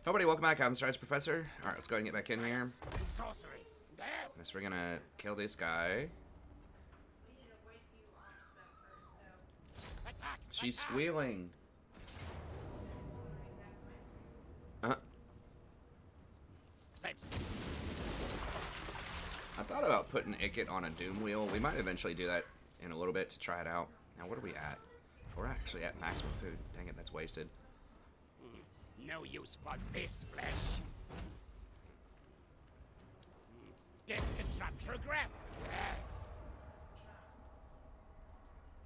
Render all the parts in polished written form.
Nobody, welcome back. I'm the Strategy Professor. Alright, let's go ahead and get back in here. Guess we're gonna kill this guy. She's squealing. I thought about putting Ikkit on a doom wheel. We might eventually do that in a little bit to try it out. Now, what are we at? We're actually at maximum food. Dang it, that's wasted. No use for this flesh. Death can trap progress. Yes.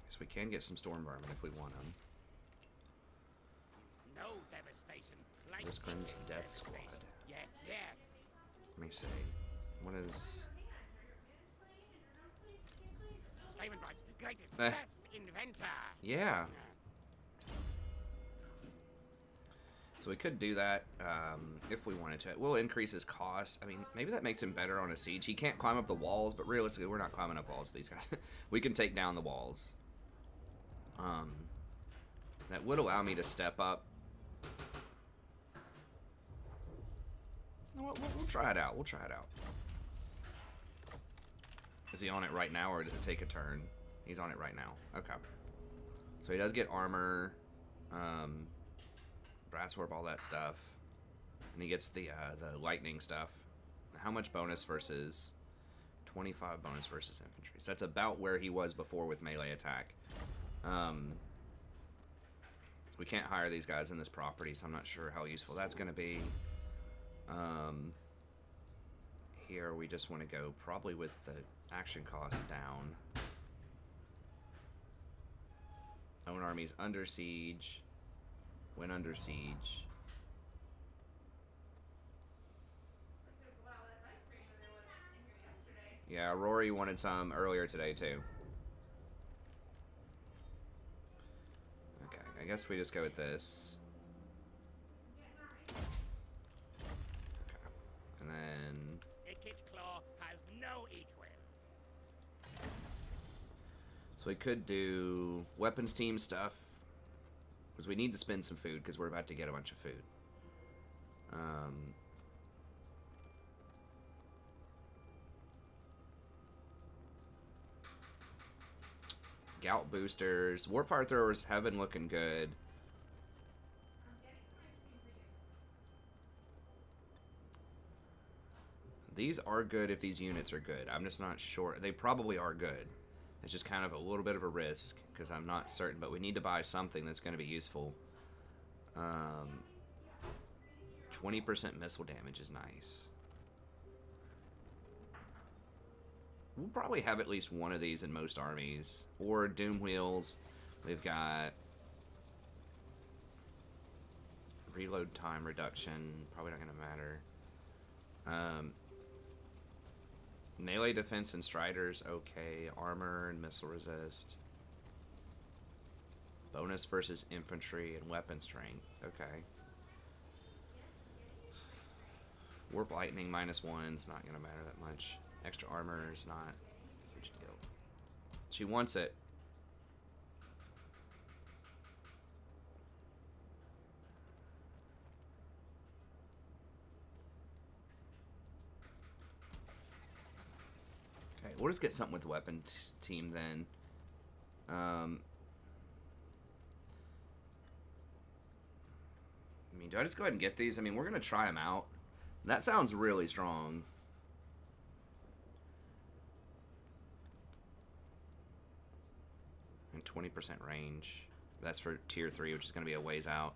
Guess we can get some storm vermin if we want them. No devastation. Like Blitzcran's Death Squad. Yes, yes. Let me see. What is... Skaven Bright's greatest, best inventor. Yeah. So we could do that if we wanted to. We'll increase his cost. I mean, maybe that makes him better on a siege. He can't climb up the walls, but realistically, we're not climbing up walls with these guys. We can take down the walls. That would allow me to step up. We'll try it out. We'll try it out. Is he on it right now, or does it take a turn? He's on it right now. Okay. So he does get armor. Brass orb, all that stuff, and he gets the lightning stuff. How much bonus versus 25 bonus versus infantry? So that's about where he was before with melee attack. We can't hire these guys in this property, so I'm not sure how useful that's going to be. Here we just want to go probably with the action cost down. Own armies under siege. When under siege. Yeah, Rory wanted some earlier today too. Okay, I guess we just go with this. Okay. And then Ikkit Claw has no equal. so we could do weapons team stuff. Because we need to spend some food, because we're about to get a bunch of food. Gout boosters. Warpfire throwers have been looking good. These are good if these units are good. I'm just not sure. They probably are good. It's just kind of a little bit of a risk because I'm not certain, but we need to buy something that's going to be useful. 20% missile damage is nice. We'll probably have at least one of these in most armies. Or doom wheels. We've got reload time reduction. Probably not going to matter. Melee defense and striders, okay. Armor and missile resist. Bonus versus infantry and weapon strength, okay. Warp lightning -1 is not going to matter that much. Extra armor is not a huge deal. She wants it. Okay, we'll just get something with the weapon team then. I mean, do I just go ahead and get these? I mean, we're going to try them out. That sounds really strong. And 20% range. That's for tier 3, which is going to be a ways out.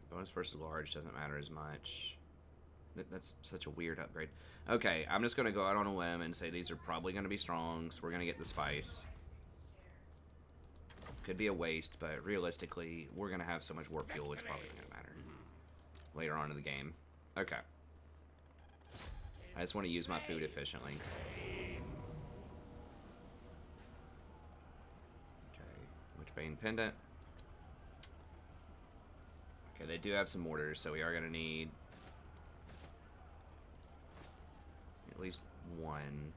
Bonus versus large doesn't matter as much. That's such a weird upgrade. Okay, I'm just going to go out on a limb and say these are probably going to be strong, so we're going to get the spice. Could be a waste, but realistically, we're going to have so much warp fuel, it's probably not going to matter later on in the game. Okay. I just want to use my food efficiently. Okay, Witchbane Pendant. Okay, they do have some mortars, so we are going to need at least one.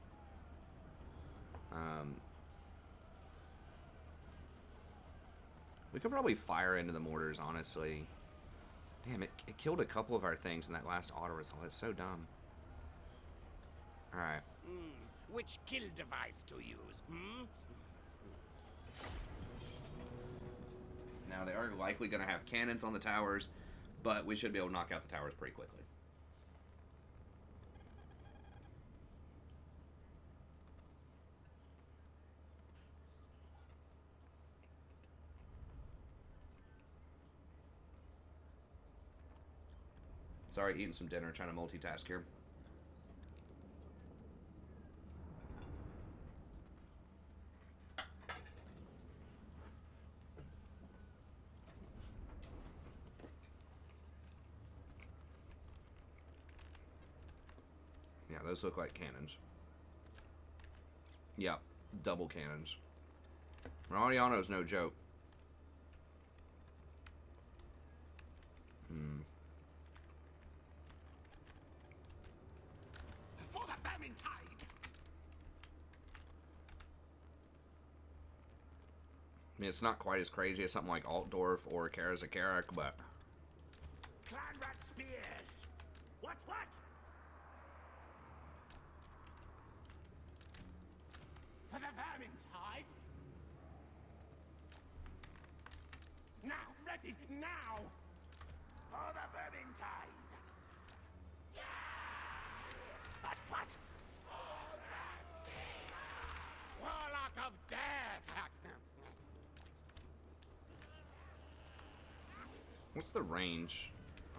We could probably fire into the mortars, honestly. Damn, it killed a couple of our things in that last auto-result. It's so dumb. Alright. Which kill device to use, Now, they are likely going to have cannons on the towers, but we should be able to knock out the towers pretty quickly. Sorry, eating some dinner, trying to multitask here. Yeah, those look like cannons. Yep, double cannons. Rodiano's no joke. For the Vermintide! I mean, it's not quite as crazy as something like Altdorf or Karazakarak, but... Clan rat spears! What? For the Vermintide! Now, ready, now! For the Vermintide! What? Warlock of Death! What's the range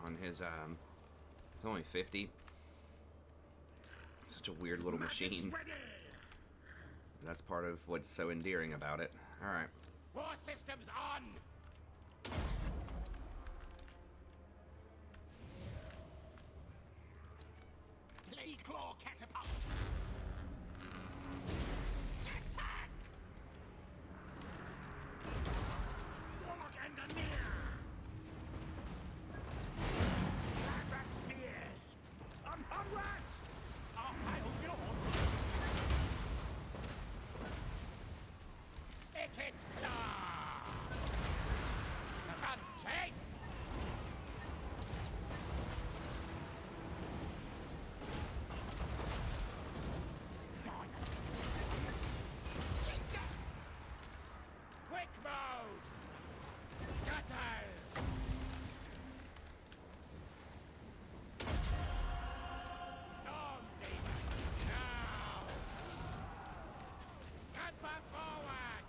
on his, It's only 50. Such a weird little machine. That's part of what's so endearing about it. Alright. War systems on! Play claw catapult! Attack! Warlock engineer! Clan spears! Onwards! Our tile's yours! Ikkit claw! Run, chase! Quick mode! Scuttle! Storm demon! Now! Scamper forward!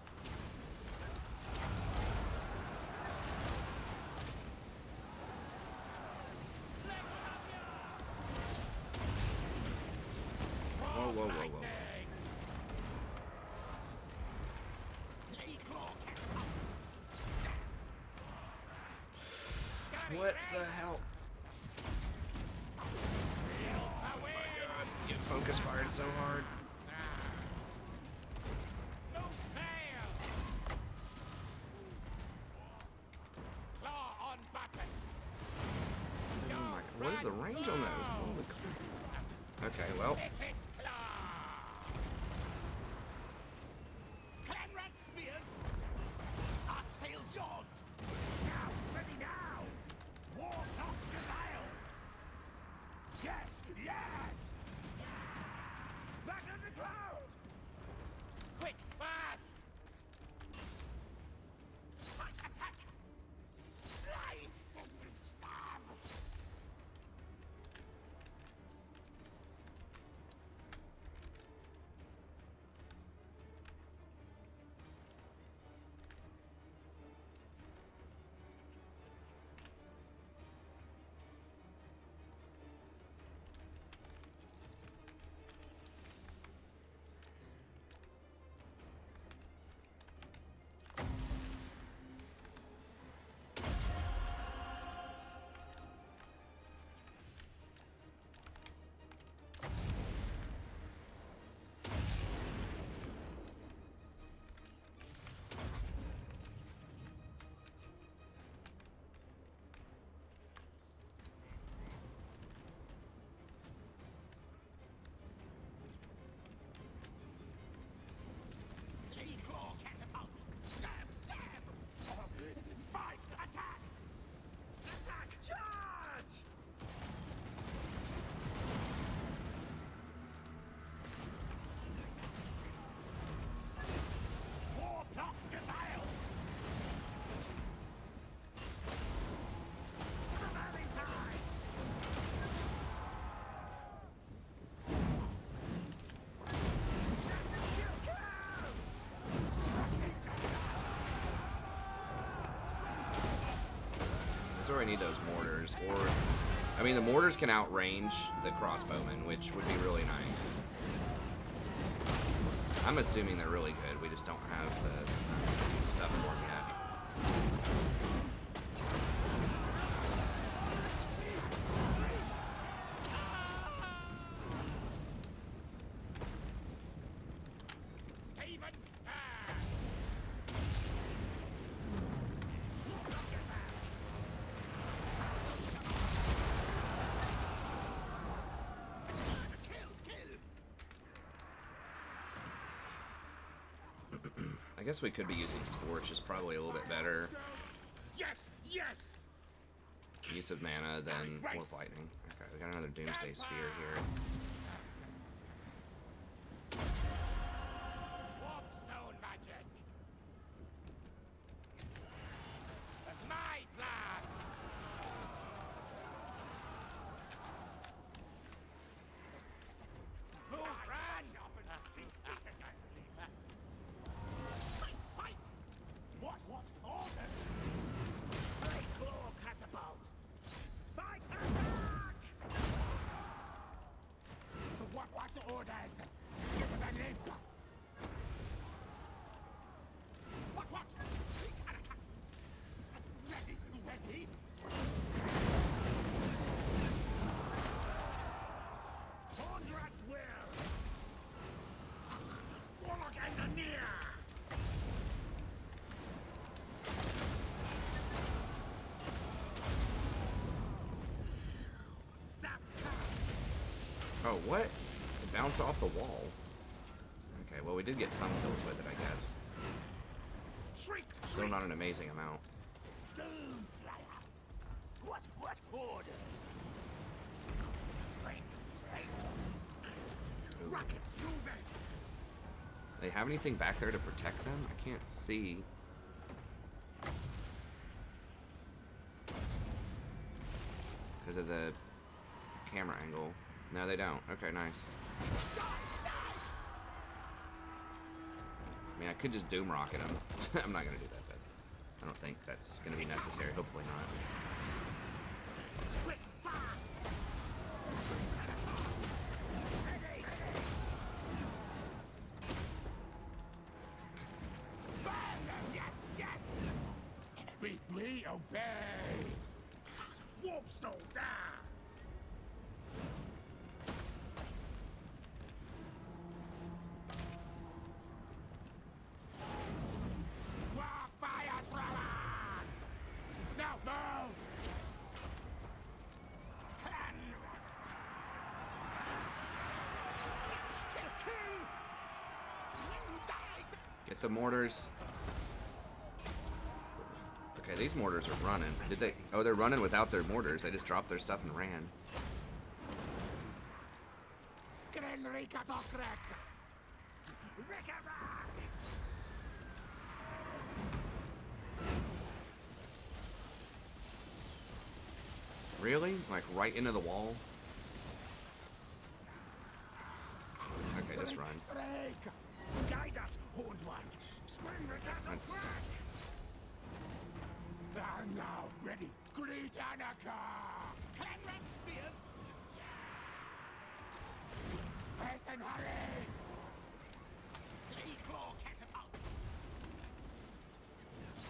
Whoa, whoa, whoa, whoa. What the hell? Get focus fired so hard. Oh my, what is the range on those? Holy crap. Okay, well. Clan rat spears! Our tail's yours! Now, ready now! Warlock defiles! Yes! Back underground! Quick, fast! Attack! Fly! Stab! That's where I need those mortars. Or, I mean, the mortars can outrange the crossbowmen, which would be really nice. I'm assuming they're really good. We just don't have the stuff for them yet. I guess we could be using Scorch is probably a little bit better. Yes, yes. Use of mana than Warp Lightning. Okay, we got another Doomsday Sphere here. Warpstone magic. My plan. Move, run. Fight! What orders? Great claw catapult! Fight attack! What orders? Give it a limp! What? Ready? Conrad will! Warlock Engineer! Oh, what? It bounced off the wall. Okay, well, we did get some kills with it, I guess. Still not an amazing amount. Doomslayer! What orders? Strength. Ooh. Rockets moving! They have anything back there to protect them? I can't see. Because of the camera angle. No, they don't. Okay, nice. I mean, I could just Doom Rocket them. I'm not going to do that, though. I don't think that's going to be necessary. Hopefully not. Quick, fast! Yes! We obey! Warpstone down! Fire thrower! Now move! Clan! Kill! Get the mortars. Okay, these mortars are running. Did they? Oh, they're running without their mortars. They just dropped their stuff and ran. Skrenrika Bokrek! Rickaback! Really? Like right into the wall? Okay, just run. Guide us, Horned One! That's... I'm now ready. Great Anarcha! Clanran spears! Hasten, hurry! Claw catapult!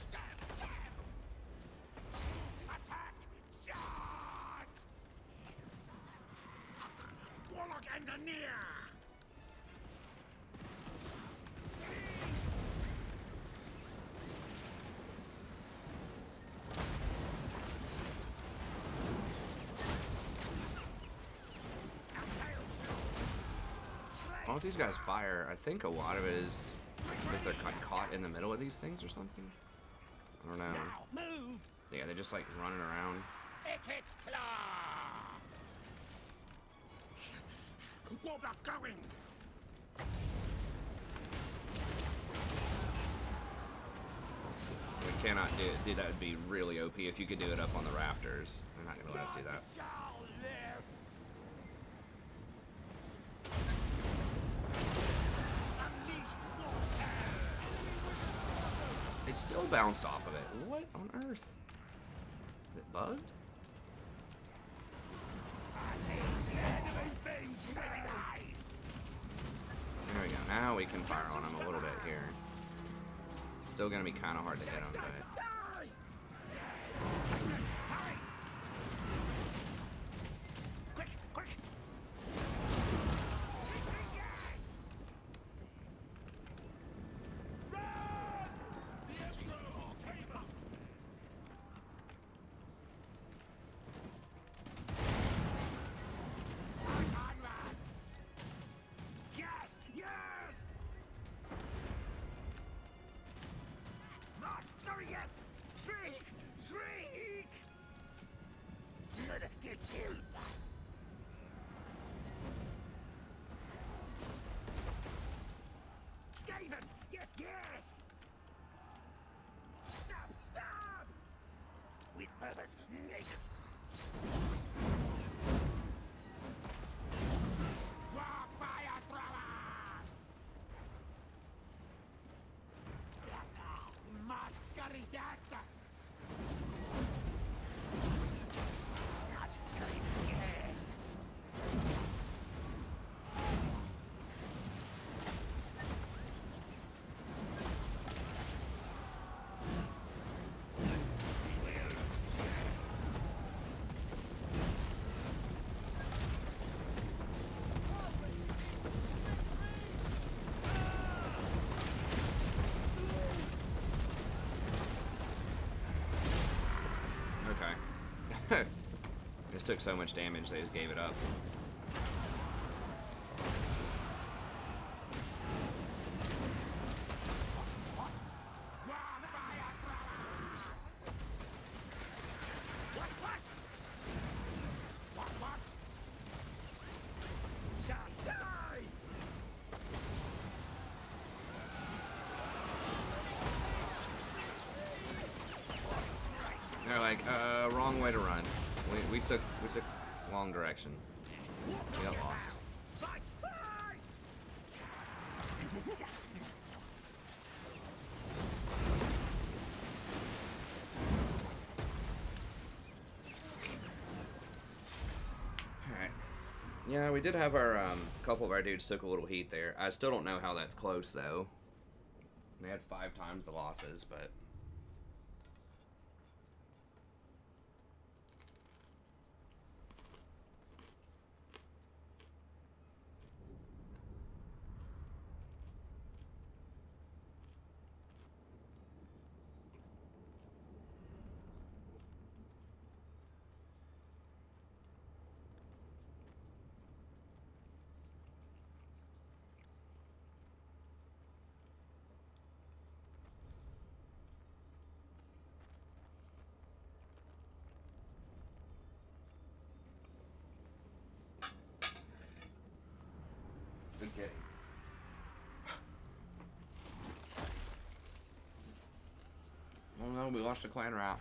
Stab! Attack! Shot! Warlock Engineer! All these guys fire, I think a lot of it is because they're caught in the middle of these things or something. I don't know. Now move! Yeah, they're just like running around. Ikkit claw! Warlock going! We cannot do that. Would be really OP if you could do it up on the rafters. They're not gonna let us do that. Shall live! Unleash warfare! It still bounced off of it. What on earth? bugged? There we go. Now we can fire on him a little bit here. Still gonna be kind of hard to hit him, but... Skaven! Yes, yes! Stop! Stop! With purpose, naked. Fire thrower! March Scaridasa! March Scaridasa, yes! This took so much damage, they just gave it up. They're like, wrong way to run. We took wrong direction. We got lost. Alright. Yeah, we did have our, couple of our dudes took a little heat there. I still don't know how that's close, though. They had 5 times the losses, but... Good kitty. Oh no, we lost the clan route.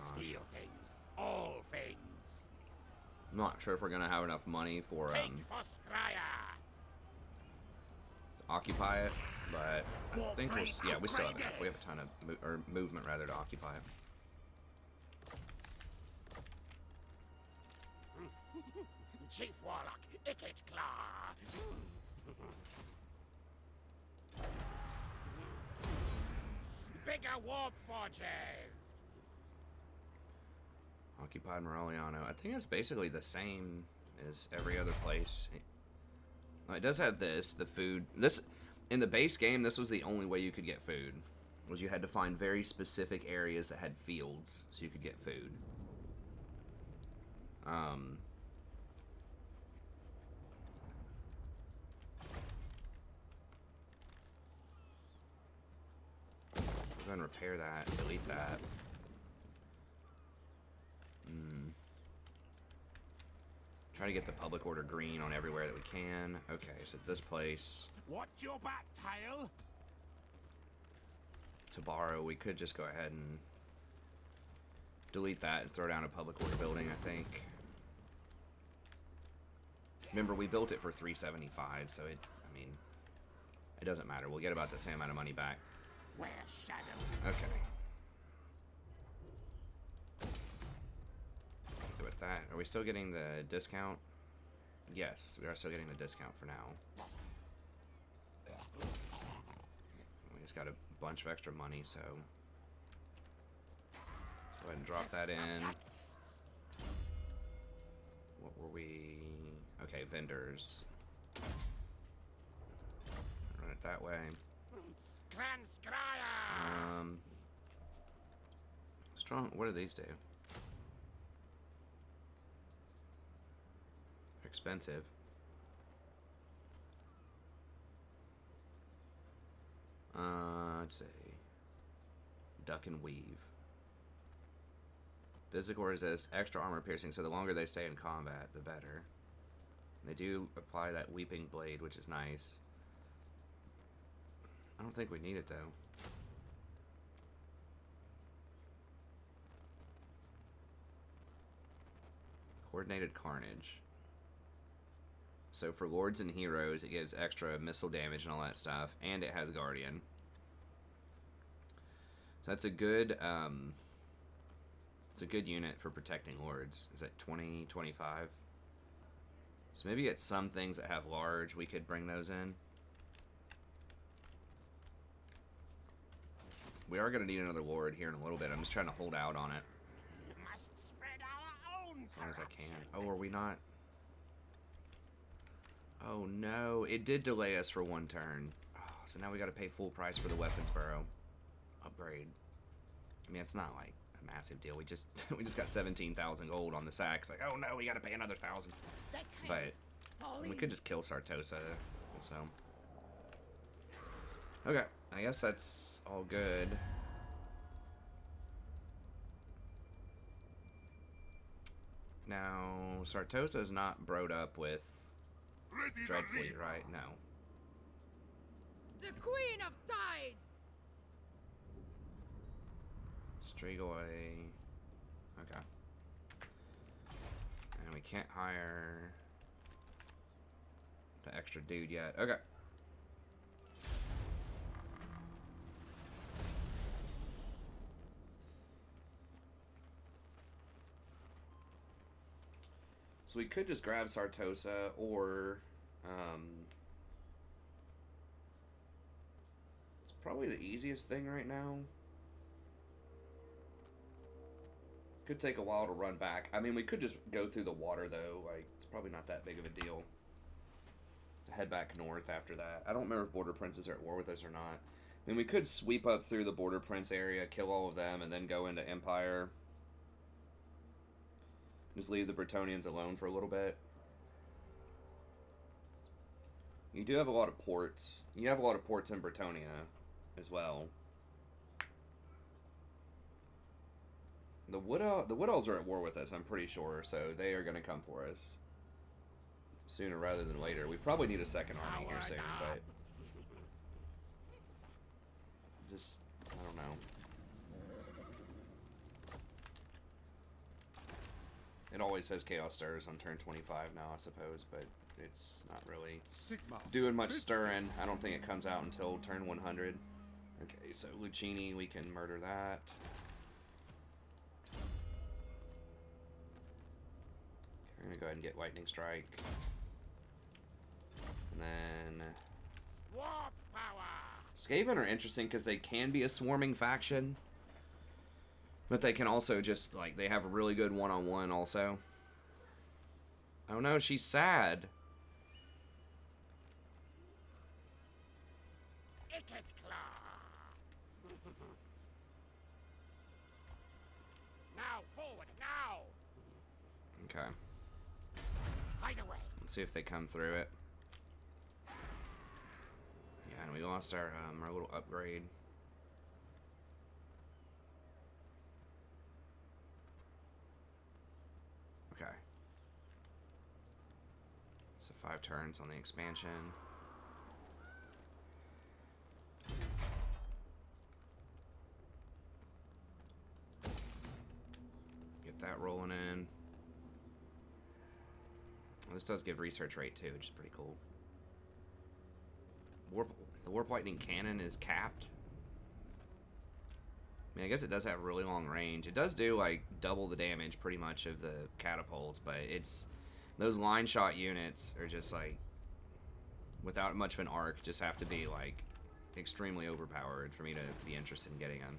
Steal things. All things. I'm not sure if we're gonna have enough money for Take for Scryer. occupy it, but I think we'll, yeah, we still have enough. We have a ton of movement rather to occupy it. Chief Warlock, Ikkit Claw. Bigger warp forges. Occupied Moreliano. I think it's basically the same as every other place. It does have this, the food. This in the base game, this was the only way you could get food. Was you had to find very specific areas that had fields so you could get food. Go ahead and repair that, delete that. Try to get the public order green on everywhere that we can. Okay, so this place. What's your back, tail? To borrow, we could just go ahead and delete that and throw down a public order building, I think. Remember, we built it for 375, so it, I mean, it doesn't matter. We'll get about the same amount of money back. Where shadow? Okay. Good with that. Are we still getting the discount? Yes, we are still getting the discount for now. We just got a bunch of extra money, so let's go ahead and drop that in. What were we? Okay, vendors. Run it that way. Strong. What do these do? They're expensive. Let's see. Duck and weave. Physical resist, extra armor piercing, so the longer they stay in combat, the better. They do apply that weeping blade, which is nice. I don't think we need it, though. Coordinated carnage. So for lords and heroes, it gives extra missile damage and all that stuff, and it has guardian. So that's a good, it's a good unit for protecting lords. Is it 20, 25? So maybe get some things that have large, we could bring those in. We are going to need another lord here in a little bit. I'm just trying to hold out on it. Must spread our own As long as I can. Oh, are we not? Oh no, it did delay us for one turn. Oh, so now we got to pay full price for the weapons barrow upgrade. I mean, it's not like a massive deal. We just got 17,000 gold on the sack. It's like, oh no, we got to pay another 1,000. But we could just kill Sartosa also. Okay, I guess that's all good. Now, Sartosa is not broed up with Dreadfleet, right? No. The Queen of Tides! Strigoi. Okay. And we can't hire the extra dude yet. Okay. So we could just grab Sartosa, or it's probably the easiest thing right now. Could take a while to run back. I mean, we could just go through the water, though. Like, it's probably not that big of a deal to head back north after that. I don't remember if Border Princes are at war with us or not. I mean, we could sweep up through the Border Prince area, kill all of them, and then go into Empire. Just leave the Bretonnians alone for a little bit. You do have a lot of ports. You have a lot of ports in Bretonnia as well. The Wood Elves are at war with us, I'm pretty sure, so they are going to come for us sooner rather than later. We probably need a second army here soon, but just, I don't know. It always says Chaos Stirs on turn 25 now, I suppose, but it's not really doing much stirring. I don't think it comes out until turn 100. Okay, so Lucchini, we can murder that. We're gonna go ahead and get Lightning Strike. And then War power. Skaven are interesting because they can be a swarming faction, but they can also just, like, they have a really good one-on-one also. Oh no, she's sad. Ikkit claw. Now, forward, now. Okay. Hide away. Let's see if they come through it. Yeah, and we lost our little upgrade. Okay. So 5 turns on the expansion. that rolling in. This does give research rate too, which is pretty cool. The Warp Lightning Cannon is capped. I mean, I guess it does have really long range. It does do like double the damage pretty much of the catapults, but it's those line shot units are just like without much of an arc, just have to be like extremely overpowered for me to be interested in getting them.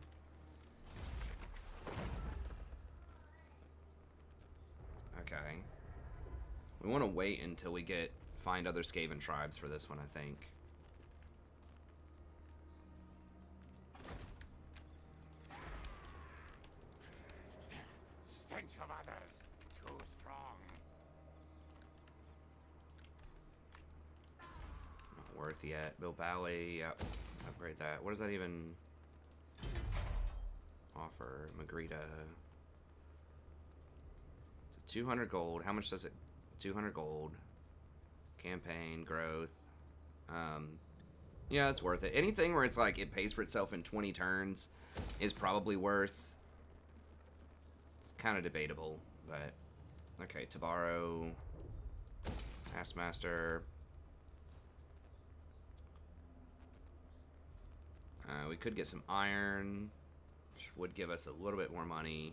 Okay. We want to wait until we find other Skaven tribes for this one, I think. Stench of others, too strong. Not worth yet. Bill Bally, yep. Upgrade that. What does that even offer? Magrita. 200 gold. How much does it? 200 gold. Campaign growth. Yeah, it's worth it. Anything where it's like it pays for itself in 20 turns is probably worth. It's kind of debatable, but okay. Tabaro, Taskmaster. We could get some iron, which would give us a little bit more money.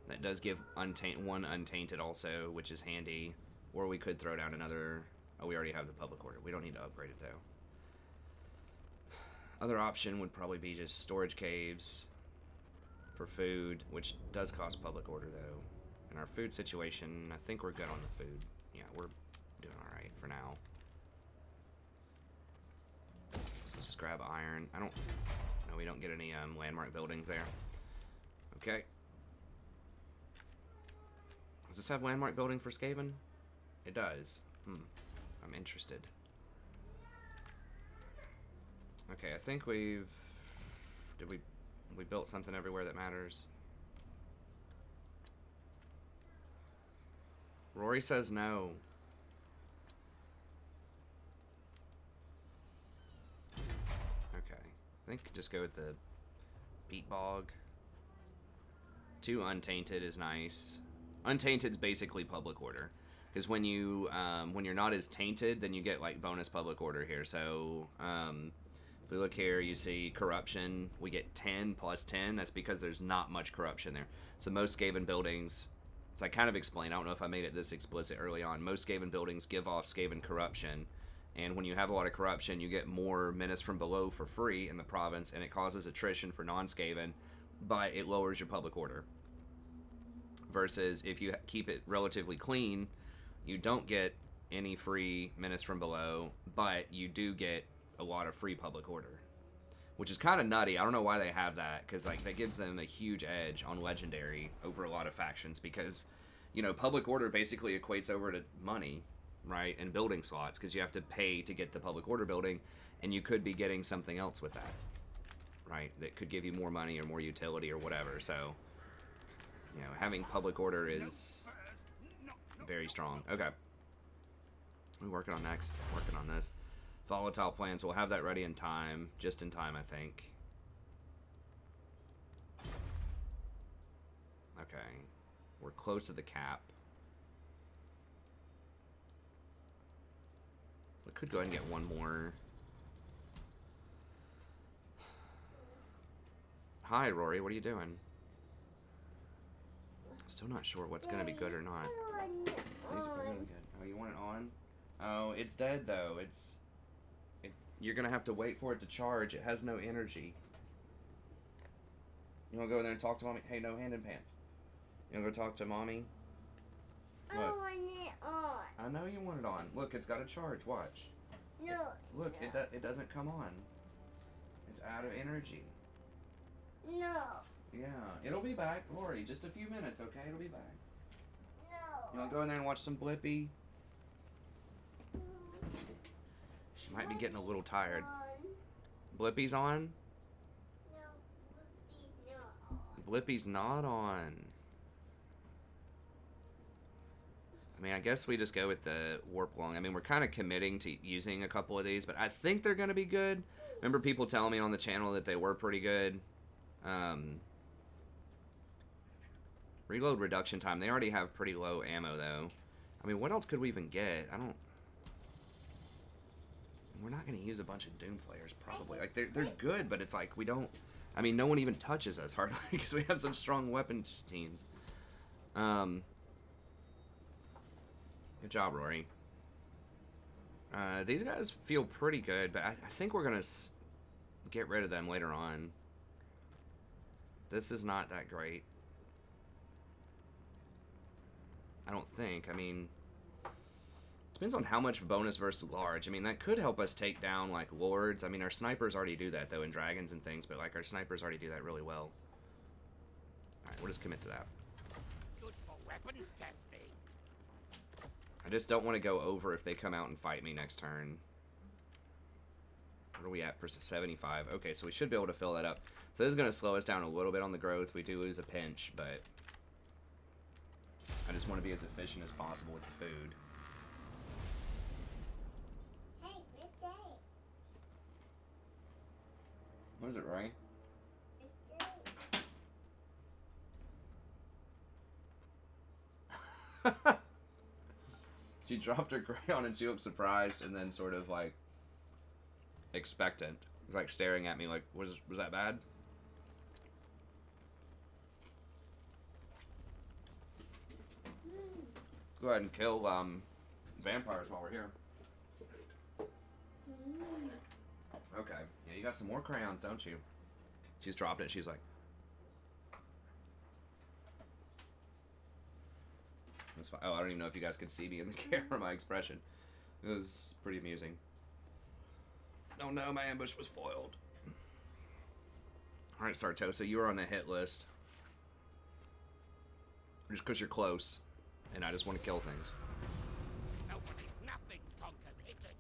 That does give one untainted also, which is handy. Or we could throw down another. Oh, we already have the public order. We don't need to upgrade it though. Other option would probably be just storage caves for food, which does cost public order though. And our food situation, I think we're good on the food. Yeah, we're doing all right for now. So let's just grab iron. No, we don't get any landmark buildings there. Okay. Does this have landmark building for Skaven? It does. I'm interested. Okay, I think we built something everywhere that matters. Rory says no. Okay, I think just go with the Beat Bog. 2 untainted is nice. Untainted's basically public order, because when you're not as tainted, then you get like bonus public order here. So if we look here, you see corruption. We get 10 plus 10. That's because there's not much corruption there. So most Skaven buildings, as I kind of explained, I don't know if I made it this explicit early on. Most Skaven buildings give off Skaven corruption, and when you have a lot of corruption, you get more menace from below for free in the province, and it causes attrition for non-Skaven, but it lowers your public order. Versus if you keep it relatively clean, you don't get any free menace from below, but you do get a lot of free public order, which is kind of nutty. I don't know why they have that, because like that gives them a huge edge on legendary over a lot of factions, because you know public order basically equates over to money, right, and building slots, because you have to pay to get the public order building, and you could be getting something else with that, right, that could give you more money or more utility or whatever. So you know, having public order is very strong. Okay. We're working on next. Working on this. Volatile plants. We'll have that ready in time. Just in time, I think. Okay. We're close to the cap. We could go ahead and get one more. Hi, Rory. What are you doing? Still not sure what's going to be good or not. These are really good. Oh, you want it on? Oh, it's dead though. You're going to have to wait for it to charge. It has no energy. You want to go in there and talk to mommy? Hey, no hand in pants. You want to go talk to mommy? What? I want it on. I know you want it on. Look, it's got a charge. Watch. No. Look, no. it doesn't come on. It's out of energy. No. Yeah, it'll be back, Lori. Just a few minutes, okay? It'll be back. No. You want to go in there and watch some Blippi? She might be getting a little tired. Blippi's on? No, Blippi's not on. Blippi's not on. I mean, I guess we just go with the Warp Lung. I mean, we're kind of committing to using a couple of these, but I think they're going to be good. Remember people telling me on the channel that they were pretty good? Reload reduction time. They already have pretty low ammo, though. I mean, what else could we even get? I don't... We're not going to use a bunch of Doom Flayers, probably. Like, they're good, but it's like, we don't... I mean, no one even touches us, hardly, because we have such strong weapons teams. Good job, Rory. These guys feel pretty good, but I think we're going to get rid of them later on. This is not that great. I don't think. I mean, depends on how much bonus versus large. I mean, that could help us take down, like, lords. I mean, our snipers already do that, though, in dragons and things, but, like, our snipers already do that really well. Alright, we'll just commit to that. Good for weapons testing. I just don't want to go over if they come out and fight me next turn. What are we at? For 75. Okay, so we should be able to fill that up. So this is going to slow us down a little bit on the growth. We do lose a pinch, but I just want to be as efficient as possible with the food. Hey, good day. What is it, Ray? Good day. She dropped her crayon and she looked surprised and then sort of like expectant. Like staring at me like, was that bad? Go ahead and kill vampires while we're here. Okay. Yeah, you got some more crayons, don't you? She's dropped it. She's like, that's fine. Oh, I don't even know if you guys could see me in the camera, my expression. It was pretty amusing. Oh no, my ambush was foiled. Alright, Sartosa, you are on the hit list. Just because you're close. And I just want to kill things. Nothing conquers Ikkit.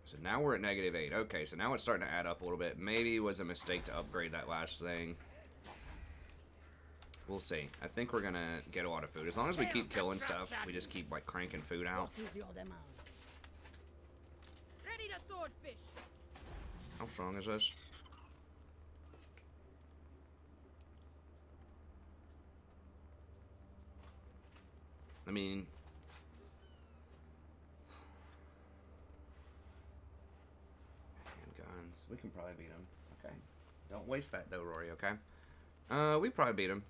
So now we're at -8. Okay, so now it's starting to add up a little bit. Maybe it was a mistake to upgrade that last thing. We'll see. I think we're gonna get a lot of food. As long as we keep killing stuff, we just keep like cranking food out. What is your demand? Ready to swordfish. How strong is this? I mean, handguns. We can probably beat him. Okay. Don't waste that though, Rory. Okay. We probably beat him.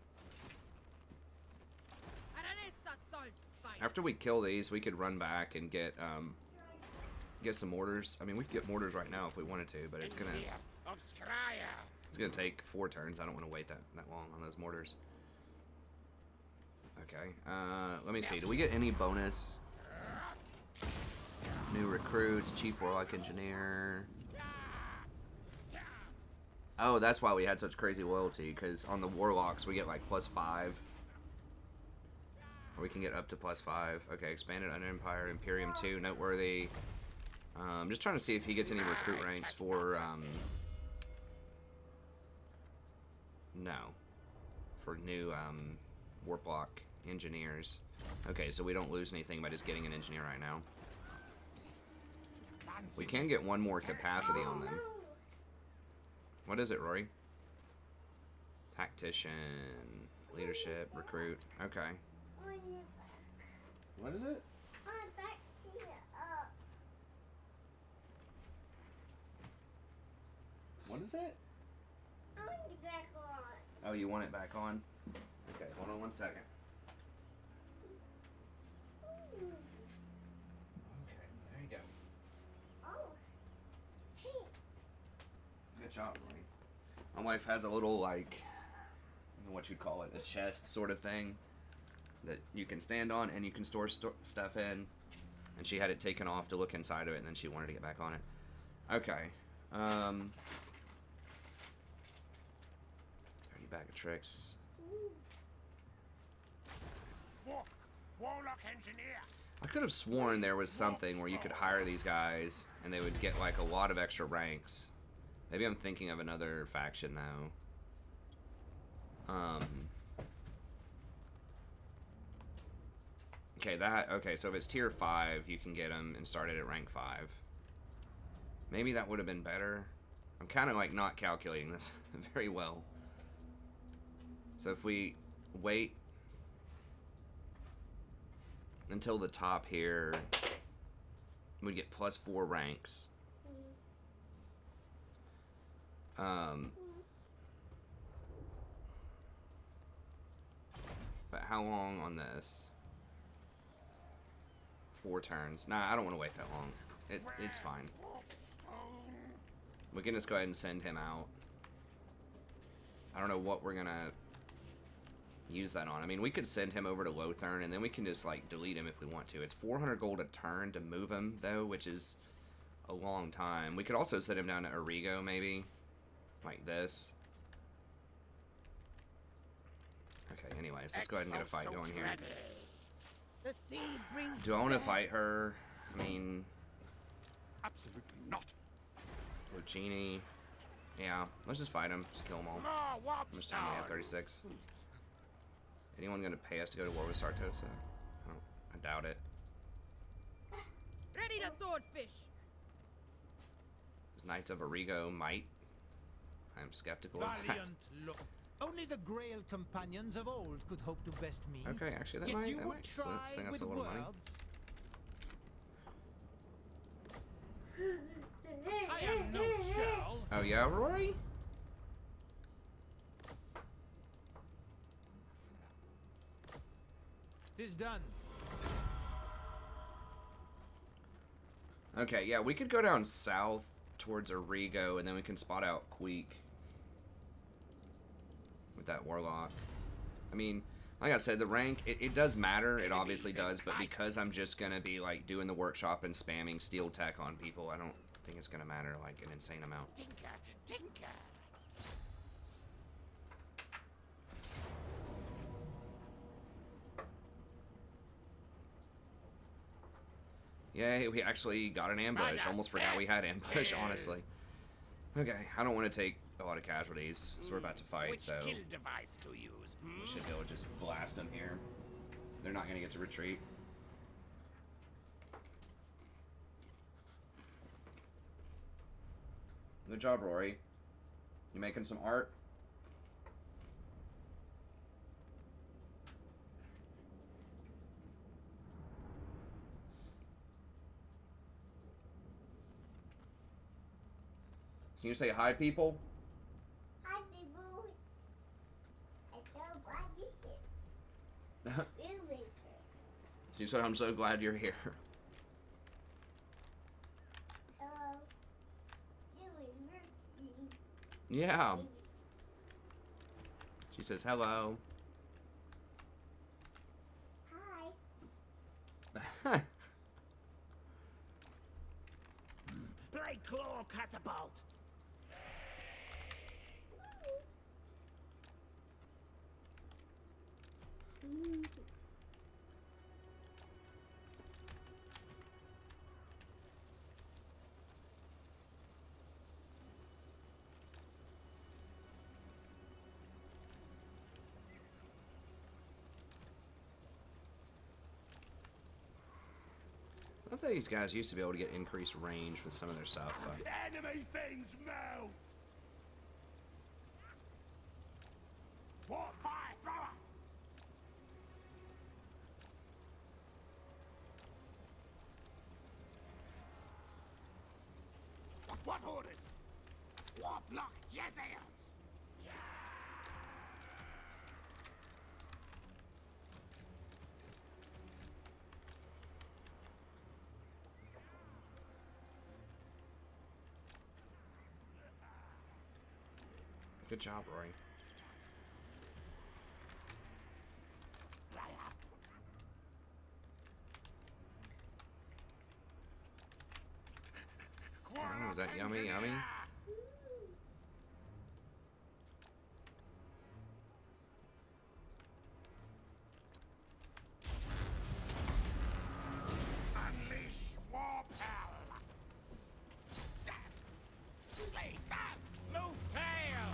After we kill these, we could run back and get some mortars. I mean, we could get mortars right now if we wanted to, but it's gonna take 4 turns. I don't want to wait that long on those mortars. Okay. Let me see. Do we get any bonus? New recruits, chief warlock engineer. Oh, that's why we had such crazy loyalty, because on the warlocks we get like +5. Or we can get up to +5. Okay, expanded under Empire, Imperium 2, noteworthy. I'm just trying to see if he gets any recruit ranks for, no. For new, warplock engineers. Okay, so we don't lose anything by just getting an engineer right now. We can get 1 more capacity on them. What is it, Rory? Tactician, leadership, recruit. Okay. What is it? I'm back to up. What is it? I want it back on. Oh, you want it back on? Okay, hold on 1 second. Ooh. Okay, there you go. Oh. Hey. Good job, Rory. My wife has a little, like, I don't know what you'd call it, a chest sort of thing that you can stand on and you can store stuff in. And she had it taken off to look inside of it, and then she wanted to get back on it. Okay. 30 bag of tricks. Warlock engineer. I could have sworn there was something where you could hire these guys and they would get like a lot of extra ranks. Maybe I'm thinking of another faction though. Okay, so if it's tier 5, you can get them and start it at rank 5. Maybe that would have been better. I'm kind of like not calculating this very well. So if we wait until the top here, we get +4 ranks. But how long on this? 4 turns. Nah, I don't want to wait that long. It's fine. We can just go ahead and send him out. I don't know what we're gonna use that on. I mean, we could send him over to Lothern, and then we can just, like, delete him if we want to. It's 400 gold a turn to move him, though, which is a long time. We could also send him down to Origo, maybe. Like this. Okay, anyways, let's go ahead and get a fight going here. The sea brings Do I want to fight her? I mean... Absolutely not. Lucini. Yeah, let's just fight him. Just kill them all. More How much time do we have? 36. Anyone gonna pay us to go to war with Sartosa? I doubt it. Ready to swordfish. Knights of Origo might. I am skeptical of that. Valiant look. Only the Grail companions of old could hope to best me. Okay, actually, that Yet might, you that would might try sing us with a little money. words. I am no churl. Oh yeah, Rory? Tis done. Okay, yeah, we could go down south towards Origo, and then we can spot out Queek with that Warlock. I mean, like I said, the rank, it does matter. It obviously does, but because I'm just going to be, like, doing the workshop and spamming steel tech on people, I don't think it's going to matter, like, an insane amount. Tinker, tinker. Yay, we actually got an ambush. Almost forgot we had ambush, honestly. Okay, I don't want to take a lot of casualties, so we're about to fight, Which so kill device to use? we should be able to just blast them here. They're not going to get to retreat. Good job, Rory. You making some art? Can you say hi, people? Hi, people. I'm so glad you're here. Really? She said, I'm so glad you're here. Hello. Really, Mercy. Yeah. She says hello. Hi. Play claw catapult. I thought these guys used to be able to get increased range with some of their stuff, but Enemy things melt. Warp fire thrower. What orders? Warp lock Jezzails. good job, Rory. Oh, is that yummy, yummy? Unleash Warpel! Stab! Slay! Stab! Move tail!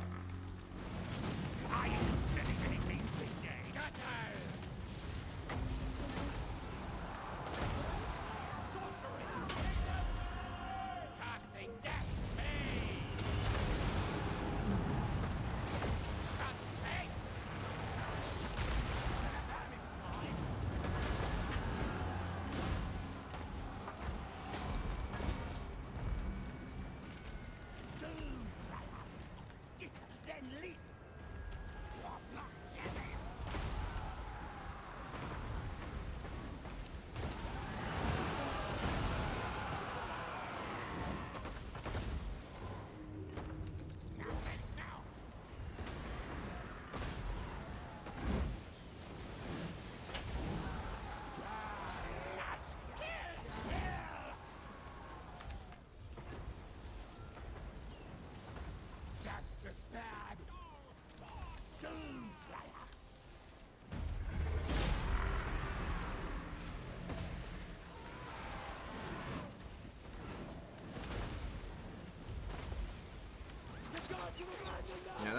Yeah,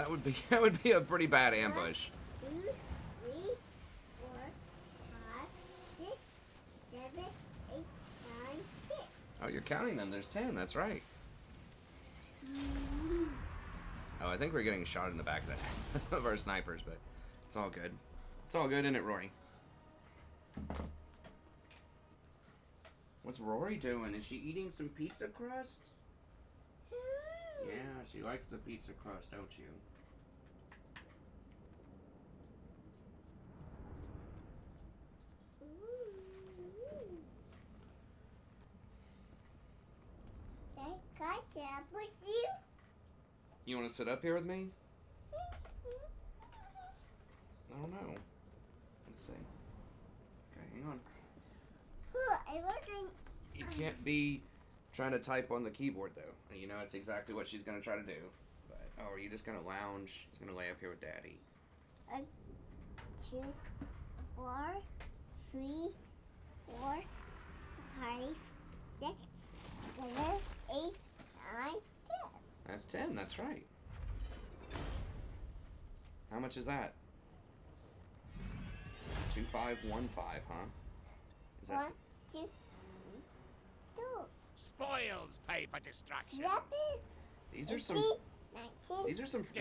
that would be a pretty bad ambush. 1, 2, 3, 4, 5, 6, 7, 8, 9, 10. Oh, you're counting them. There's 10. That's right. Oh, I think we're getting shot in the back of the head. Some of our snipers, but it's all good. It's all good, isn't it, Rory? What's Rory doing? Is she eating some pizza crust? Yeah, she likes the pizza crust, don't you? You want to sit up here with me? I don't know. Let's see. Okay, hang on. You can't be trying to type on the keyboard, though. You know, that's exactly what she's going to try to do. But, oh, are you just going to lounge? She's going to lay up here with Daddy. 2, 4, 3, 4, 5, 6, 7, 8, 9, 10. That's 10, that's right. How much is that? 2515, huh? Is that 1, 2, 2, Spoils pay for destruction. 7, these are some 19,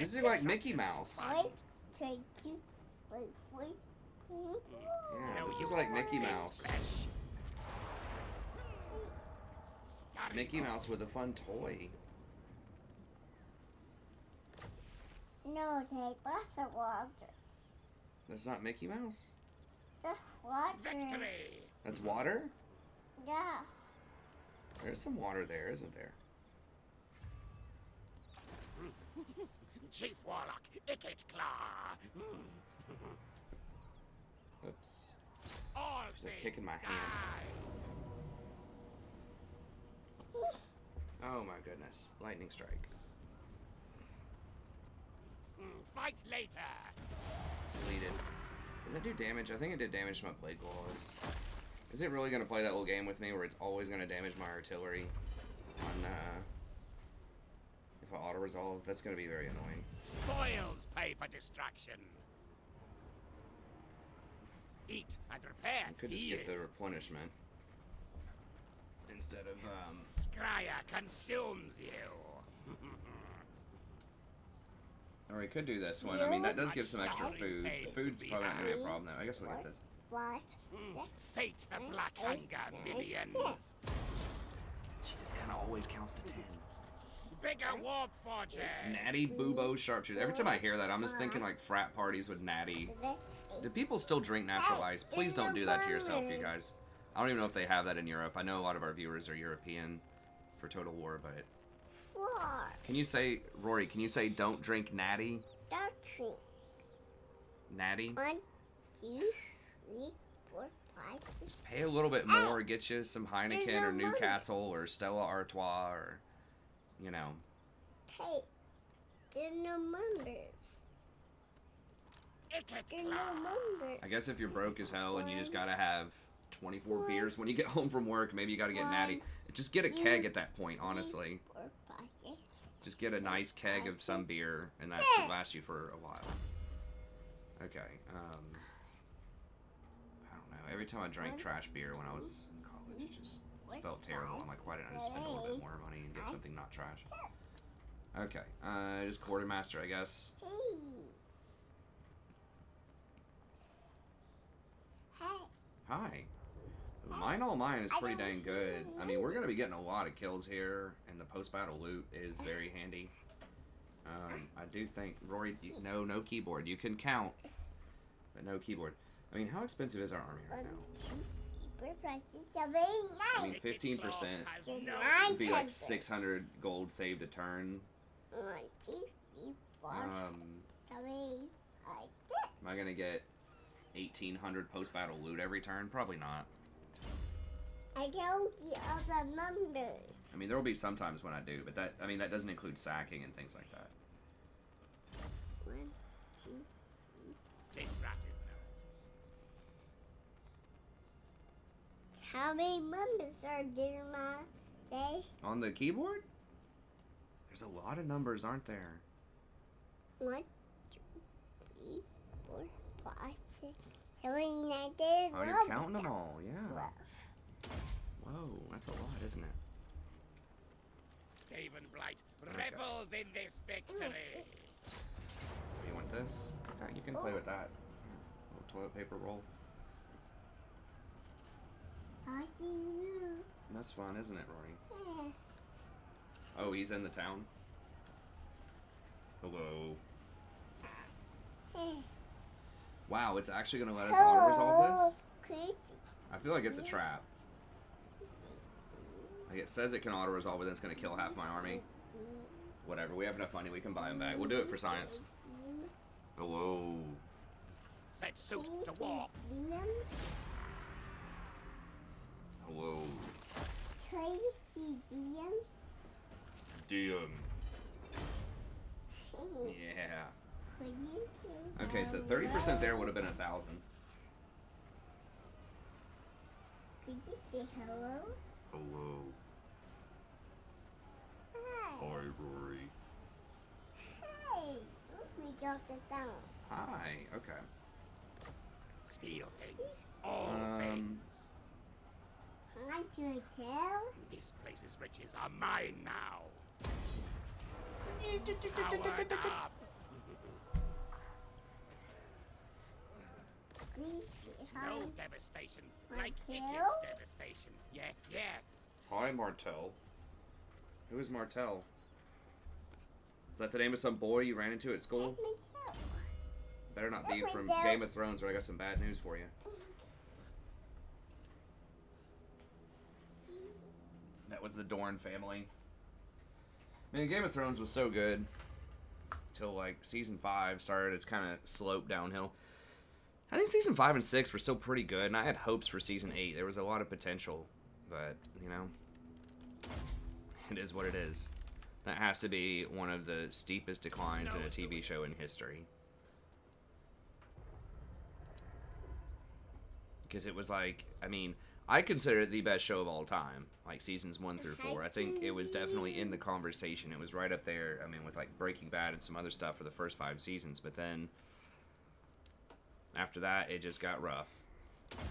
these are like Mickey Mouse. 22, 23, Yeah, No this use is like for Mickey this Mouse. flesh. Gotta Mickey go. Mouse with a fun toy. No, take glass of water. That's not Mickey Mouse? The water. Victory! That's water? Yeah. There's some water there, isn't there? Chief Warlock, Ikkit Claw. Oops. All There's a things kick in my hand. die. Oh my goodness. Lightning strike. Fight later. Deleted. Did that do damage? I think it did damage to my blade claws. Is it really going to play that whole game with me where it's always going to damage my artillery on, if I auto-resolve? That's going to be very annoying. Spoils pay for destruction. Eat and repair. I could just get the replenishment instead of, Scryer consumes you. or we could do this one. I mean, that does give some extra food. The food's probably not going to be a problem, though. I guess we'll get this. 5, Sate the black hunger, millions. She just kind of always counts to 10. Bigger warp forger. Natty Bubo Sharpshooter. Every time I hear that, I'm just thinking like frat parties with Natty. 7, Do people still drink natural ice? Please don't do that to yourself, you guys. I don't even know if they have that in Europe. I know a lot of our viewers are European for Total War, but 4. can you say, Rory, can you say don't drink Natty? Don't drink. Natty? 1, 2, 3, 4, 5, 6. Just pay a little bit more, get you some Heineken or Newcastle or Stella Artois or, you know. Hey, there are no numbers. Ikkit There are no Claw. numbers. I guess if you're broke as hell and you just gotta have 24 beers when you get home from work, maybe you gotta get Natty. Just get a keg at that point, honestly. 4, 5, 6. Just get a nice keg of some beer, and that should last you for a while. Okay, I don't know. Every time I drank trash beer when I was in college, it just felt terrible. I'm like, why didn't I just spend a little bit more money and get something not trash? Okay, just quartermaster, I guess. Hey. Hey. Hi. Mine All Mine is pretty dang good. I mean, we're going to be getting a lot of kills here, and the post-battle loot is very handy. I do think, Rory, no keyboard. You can count, but no keyboard. I mean, how expensive is our army right now? 1, 2, 3, 4, 5, 6, 7, 8, I 9. mean, 15% Has no would be like 600 gold saved a turn. 1, 2, 3, 4, Um, 7, 8, 9, 10. am I going to get 1,800 post-battle loot every turn? Probably not. I don't see all the numbers. I mean, there will be some times when I do, but that doesn't include sacking and things like that. 1, 2. This rat is no. How many numbers are there, Ma? Say On the keyboard? There's a lot of numbers, aren't there? 1, 2, 3, 4, 5, 6, 7, 8, 9, 10. Oh, you're counting them all, yeah. 12. Whoa, that's a lot, isn't it? Skaven Blight revels in this victory. You want this? Okay, you can play with that. Little toilet paper roll. I see you. That's fun, isn't it, Rory? Yeah. Oh, he's in the town? Hello. Wow, it's actually going to let us auto-resolve this? Crazy. I feel like it's a trap. Like, it says it can auto-resolve, but then it's going to kill half my army. Whatever, we have enough money, we can buy him back. We'll do it for science. Hello. Set suit to war. Hello. Crazy DM. DM. Yeah. Okay, so 30% there would have been 1,000. Could you say hello? Hello. Hi. Hi, Rory. Hi. We got the down. Hi. Okay. Steal things. All things. Hi, Turtle. This place's riches are mine now. Powered up. Please say hi. No devastation like Martel? Ikkit's devastation. Yes, yes. Hi, Martel. Who is Martel? Is that the name of some boy you ran into at school? Better not be from Game of Thrones, or I got some bad news for you. That was the Dorn family. Man, Game of Thrones was so good till like season 5 started. It's kind of sloped downhill. I think season 5 and 6 were still pretty good, and I had hopes for season 8. There was a lot of potential, but you know, it is what it is. That has to be one of the steepest declines in a TV show in history. Because it was like, I mean, I consider it the best show of all time, like seasons 1 through 4. I think it was definitely in the conversation. It was right up there, I mean, with like Breaking Bad and some other stuff for the first 5 seasons. But then, after that, it just got rough.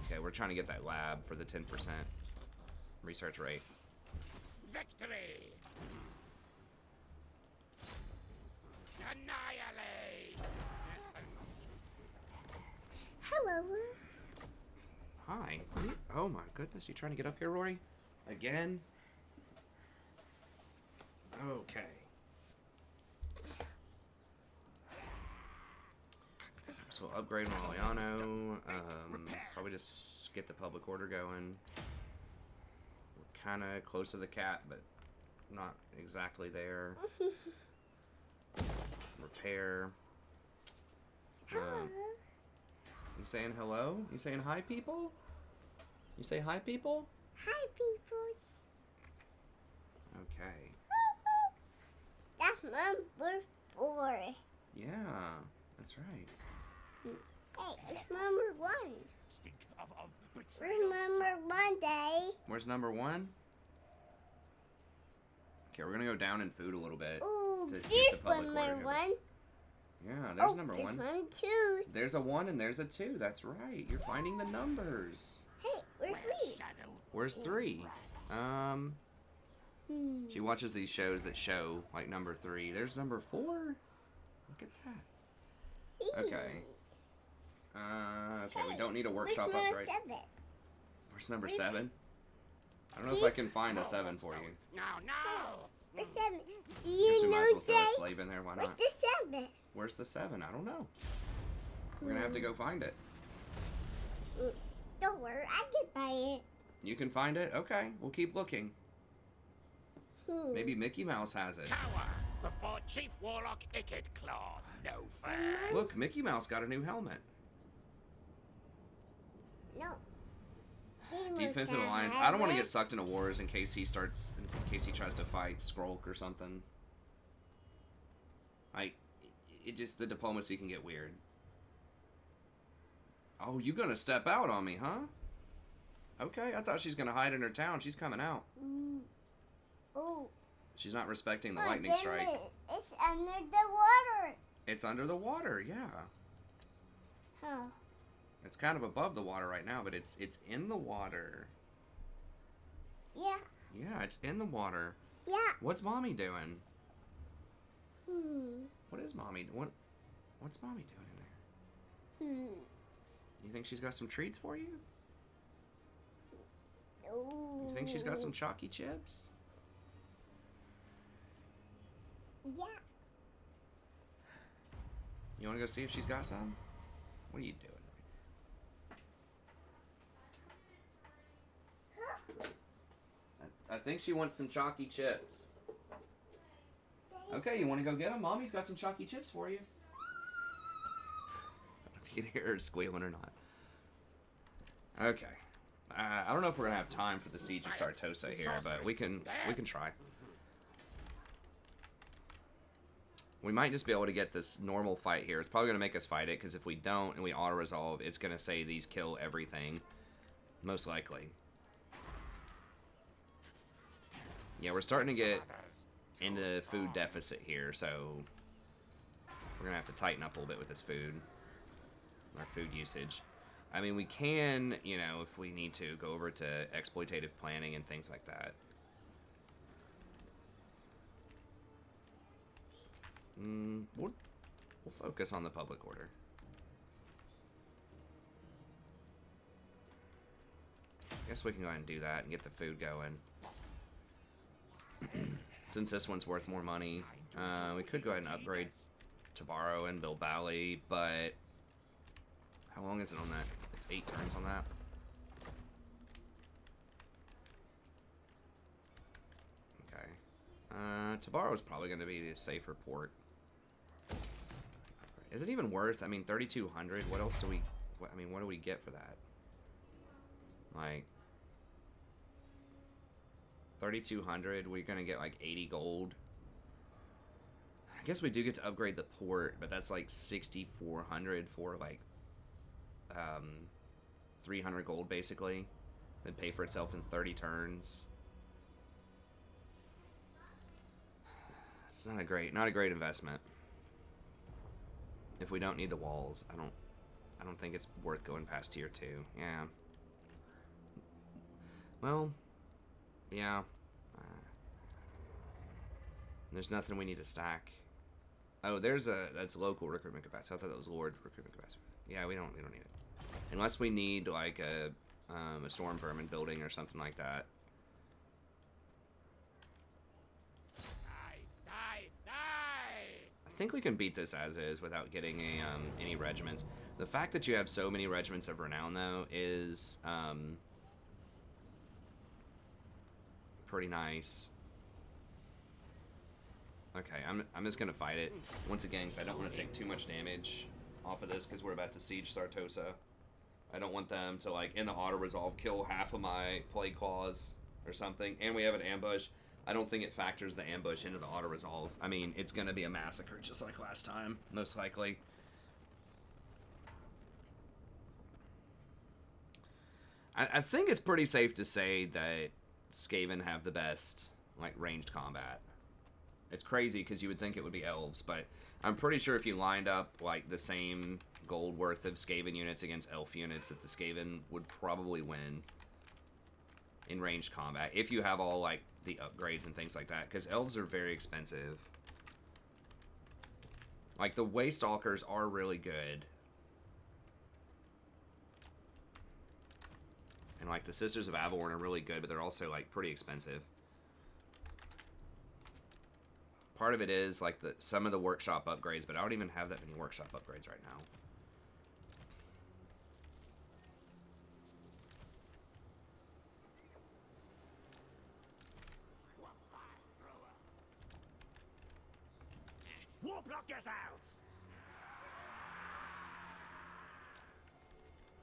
Okay, we're trying to get that lab for the 10% research rate. Victory. Annihilate. Hello. Hi. Oh my goodness, you trying to get up here, Rory? Again? Okay. So we'll upgrade Maliano. Probably just get the public order going. We're kind of close to the cap, but not exactly there. Repair. You saying hello? You saying hi, people? You say hi, people? Hi, peoples. Okay. That's number 4. Yeah, that's right. Hey, it's number 1. Stink of betrayal. Remember one day. Where's number 1? Okay, we're gonna go down in food a little bit. Ooh, to get there's the public one order number here. 1. Yeah, there's number there's 1. 1, 2. There's a 1 and there's a 2. That's right. You're finding the numbers. Hey, where's 3? Shadow. Where's 3? She watches these shows that show like number 3. There's number 4. Look at that. Okay. Okay, we don't need a workshop Where's upgrade. number 7? Where's number 7? I don't know if I can find a 7 for you. No, no. The 7. Do Guess we you might know, as well throw a Jay? slave in there. Why Where's not? the 7? Where's the 7? I don't know. We're gonna have to go find it. Don't worry, I can buy it. You can find it? Okay, we'll keep looking. Maybe Mickey Mouse has it. Cower before Chief Warlock Ikkit Claw. No fair. Look, Mickey Mouse got a new helmet. No. Defensive alliance. I don't want to get sucked into wars in case he tries to fight Skrulk or something. It just, the diplomacy can get weird. Oh, you gonna step out on me, huh? Okay, I thought she's gonna hide in her town. She's coming out. Oh. She's not respecting the Oh, lightning damn strike. it. It's under the water. It's under the water, yeah. Huh. It's kind of above the water right now, but it's in the water. Yeah. Yeah, it's in the water. Yeah. What's Mommy doing? Hmm. What is Mommy? What's Mommy doing in there? Hmm. You think she's got some treats for you? Ooh. You think she's got some chalky chips? Yeah. You want to go see if she's got some? What are you doing? I think she wants some chalky chips. Okay, you want to go get them? Mommy's got some chalky chips for you. I don't know if you can hear her squealing or not. Okay. I don't know if we're gonna have time for the siege of Sartosa here, but we can try. We might just be able to get this normal fight here. It's probably gonna make us fight it, because if we don't and we auto resolve, it's gonna say these kill everything, most likely. Yeah, we're starting to get into food deficit here, so we're gonna have to tighten up a little bit with this food, our food usage. I mean, we can, you know, if we need to, go over to exploitative planning and things like that. We'll focus on the public order. I guess we can go ahead and do that and get the food going. Since this one's worth more money, we could go ahead and upgrade Tabaro and Bilbali, but how long is it on that? It's 8 turns on that. Okay. Tabaro is probably going to be the safer port. Is it even worth? I mean, 3,200. What else do we? What do we get for that? Like 3,200. We're gonna get like 80 gold. I guess we do get to upgrade the port, but that's like 6,400 for like 300 gold basically. Then pay for itself in 30 turns. It's not a great investment. If we don't need the walls, I don't think it's worth going past tier 2. Yeah. Well, yeah. There's nothing we need to stack. Oh, that's local recruitment capacity. I thought that was Lord recruitment capacity. Yeah, we don't need it. Unless we need like a storm vermin building or something like that. I think we can beat this as is without getting any regiments. The fact that you have so many regiments of renown, though, is pretty nice. Okay, I'm just gonna fight it once again because I don't want to take too much damage off of this because we're about to siege Sartosa. I don't want them to, like, in the auto resolve kill half of my plague claws or something. And we have an ambush. I don't think it factors the ambush into the auto resolve. I mean, it's gonna be a massacre just like last time, most likely. I think it's pretty safe to say that Skaven have the best, like, ranged combat. It's crazy because you would think it would be elves, but I'm pretty sure if you lined up like the same gold worth of Skaven units against elf units, that the Skaven would probably win in ranged combat if you have all like the upgrades and things like that, because elves are very expensive. Like the Waystalkers are really good, and like the Sisters of Avalorn are really good, but they're also like pretty expensive. Part of it is like some of the workshop upgrades, but I don't even have that many workshop upgrades right now. Warplock yourselves!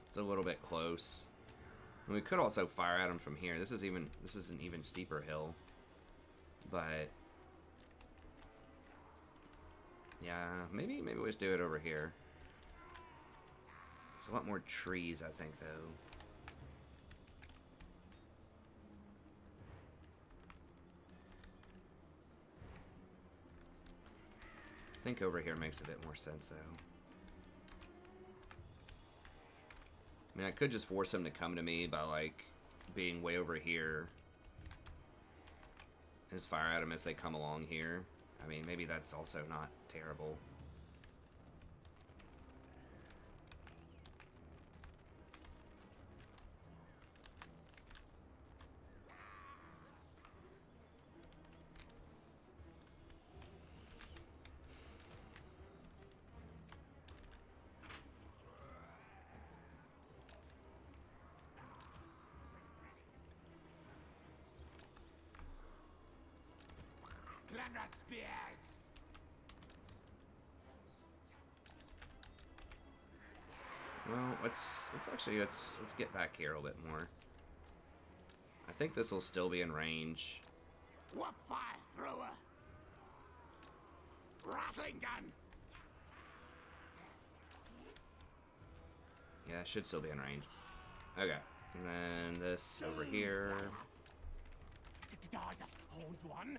It's a little bit close. And we could also fire at them from here. This is an even steeper hill. But yeah, maybe we'll just do it over here. There's a lot more trees, I think, though. I think over here makes a bit more sense, though. I mean, I could just force them to come to me by, like, being way over here. And just fire at them as they come along here. I mean, maybe that's also not terrible. Well, let's get back here a little bit more. I think this will still be in range. What fire thrower? Rattling gun. Yeah, it should still be in range. Okay, and then this over here. Hold one.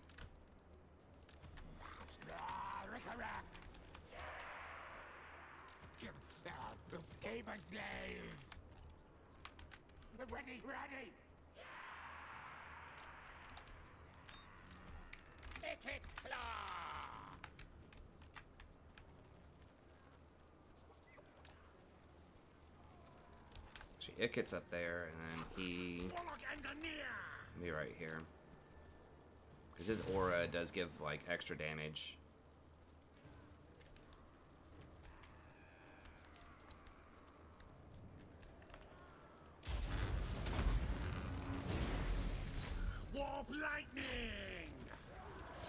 The Skaven slaves! Ready, ready! Ikkit claw! Actually, Ikkit's up there, and then he be right here. Because his aura does give, like, extra damage. Warp lightning!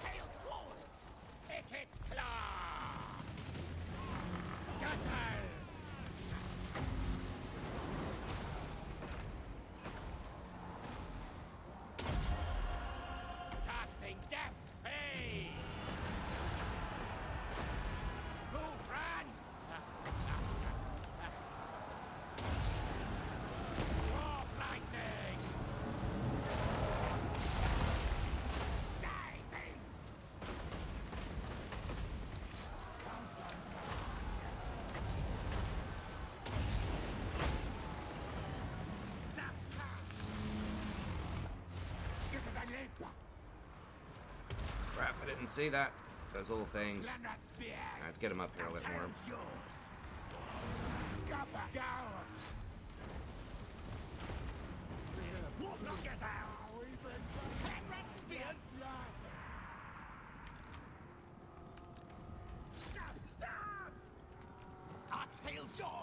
Tails forward! Ikkit claw! Scatter! Casting death! Hey! Move, run! Warp lightning! Crap, I didn't see that. Those little things. Let's get him up here a little more.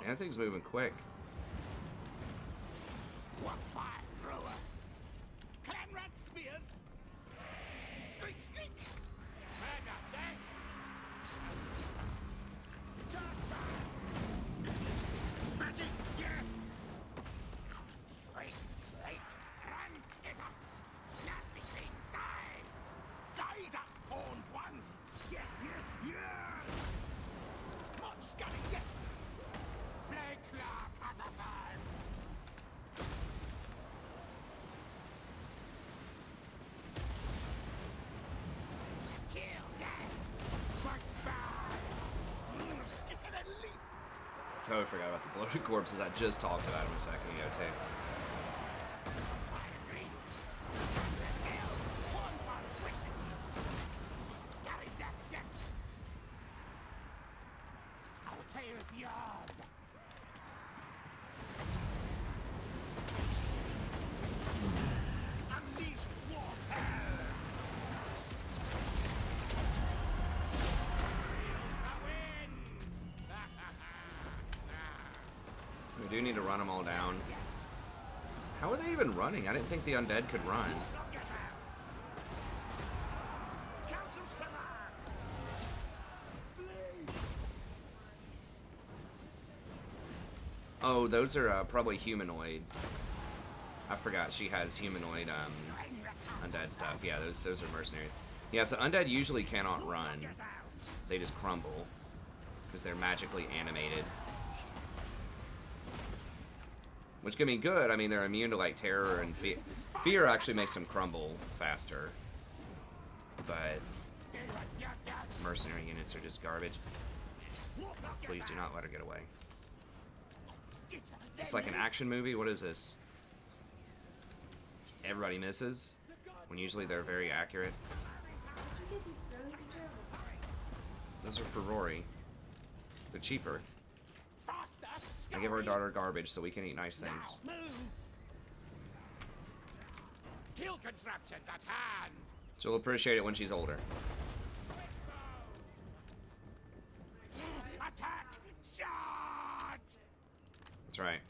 Yeah, that thing's moving quick. What fire thrower? Clan rat spears? Squeak, squeak! Mega death! Magic, yes! Straight, straight, and skitter! Nasty things, die! Die, das spawned one! Yes, yes, yes! Much scanning, yes! Blade claw, pataphan! Kill, yes! Fight back! Skitter and leap! That's how I forgot about the bloated corpses. I just talked about them a second ago, too. Fire green! Kill! One one's wishes! Scary, yes, yes! Our tail is yours! Unleash warfare! We do need to run them all down. How are they even running? I didn't think the undead could run. Council's command! Oh, those are probably humanoid. I forgot she has humanoid undead stuff. Yeah, those are mercenaries. Yeah, so undead usually cannot run. They just crumble because they're magically animated. Which can be good. I mean, they're immune to, like, terror and fear. Fear actually makes them crumble faster. But mercenary units are just garbage. Please do not let her get away. Is this like an action movie? What is this? Everybody misses, when usually they're very accurate. Those are for Rory. They're cheaper. I give our daughter garbage so we can eat nice things. Now, move. Kill contraptions at hand. She'll appreciate it when she's older. Attack! Shot! That's right.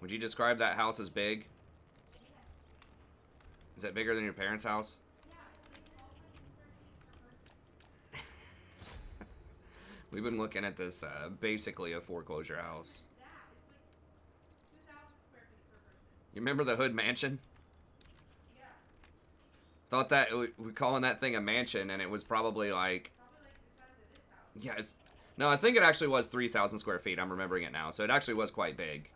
Would you describe that house as big? Is that bigger than your parents' house? We've been looking at this, basically a foreclosure house. You remember the Hood Mansion? Thought that we're calling that thing a mansion, and it was probably like, yeah, no, I think it actually was 3,000 square feet. I'm remembering it now, so it actually was quite big.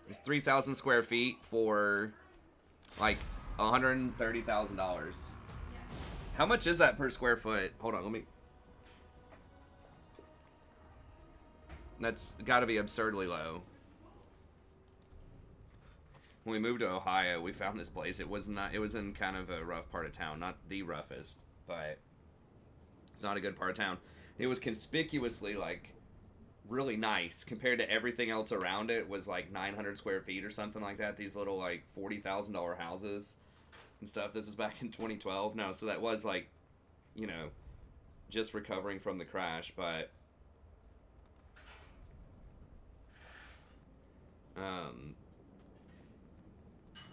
It's 3,000 square feet for like $130,000. How much is that per square foot? Hold on, let me. That's got to be absurdly low. When we moved to Ohio, we found this place. It was in kind of a rough part of town. Not the roughest, but it's not a good part of town. It was conspicuously, like, really nice compared to everything else around it. Was like 900 square feet or something like that. These little, like, $40,000 houses and stuff. This is back in 2012. No, so that was, like, you know, just recovering from the crash, but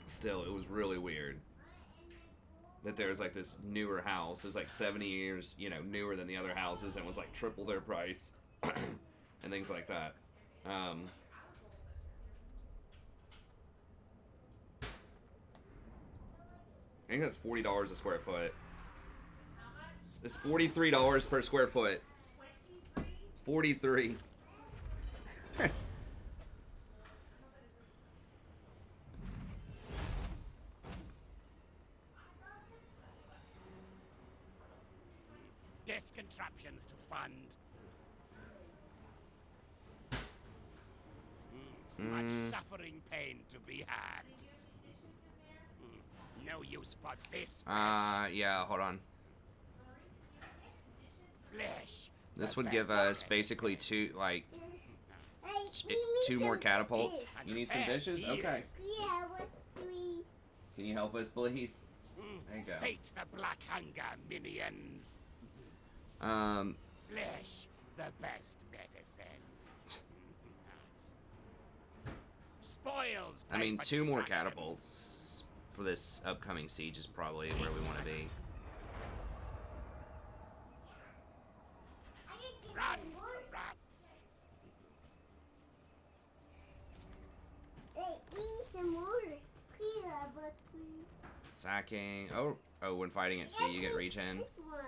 still, it was really weird that there was like this newer house. It was like 70 years, you know, newer than the other houses, and was like triple their price and things like that. I think that's $40 a square foot. It's $43 per square foot. 43. Death contraptions to fund. Much suffering pain to be had. No use for this flesh. Yeah, hold on. Flesh. This the would give best us medicine. basically two Hey, we need two more some catapults. dishes. You need some dishes? Here. Okay. Yeah, what three? Can you help us, please? There you go. Sate the black hunger, minions. Flesh, the best medicine. Spoils. I mean, pay for 2 more destruction. catapults for this upcoming siege is probably where we want to be. I can get Run, some more. rats. Hey, we need some more. Here, but we. Sacking. Oh, when fighting at sea, you get regen. This one.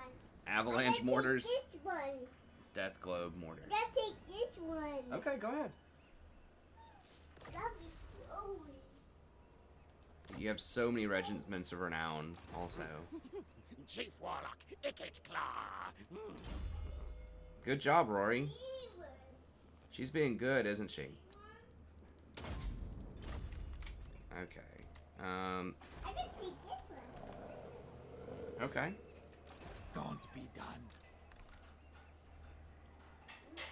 Avalanche Take mortars. This one. Death globe mortars. I gotta take this one. Okay, go ahead. That'd be cool. You have so many regiments of renown, also. Chief Warlock, Ikkit Claw. Good job, Rory. Evil. She's being good, isn't she? Okay. I can take this one. Okay. Don't be done.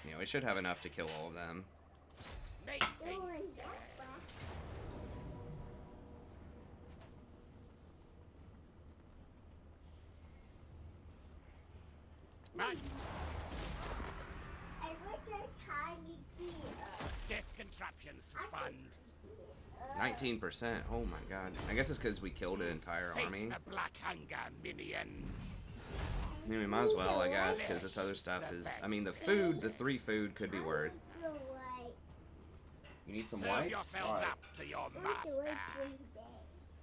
Yeah, we should have enough to kill all of them. Make This things one. dead. Run. I wish there's tiny here. Death contraptions to fund. 19%. Oh my god. I guess it's because we killed an entire Sate army. the black hunger, minions. I mean, we might as well, I guess, because this other stuff is... I mean, the food, the 3 food could be worth. So white. You need some Serve white? yourselves Alright. up to your I want to master. wait for the day.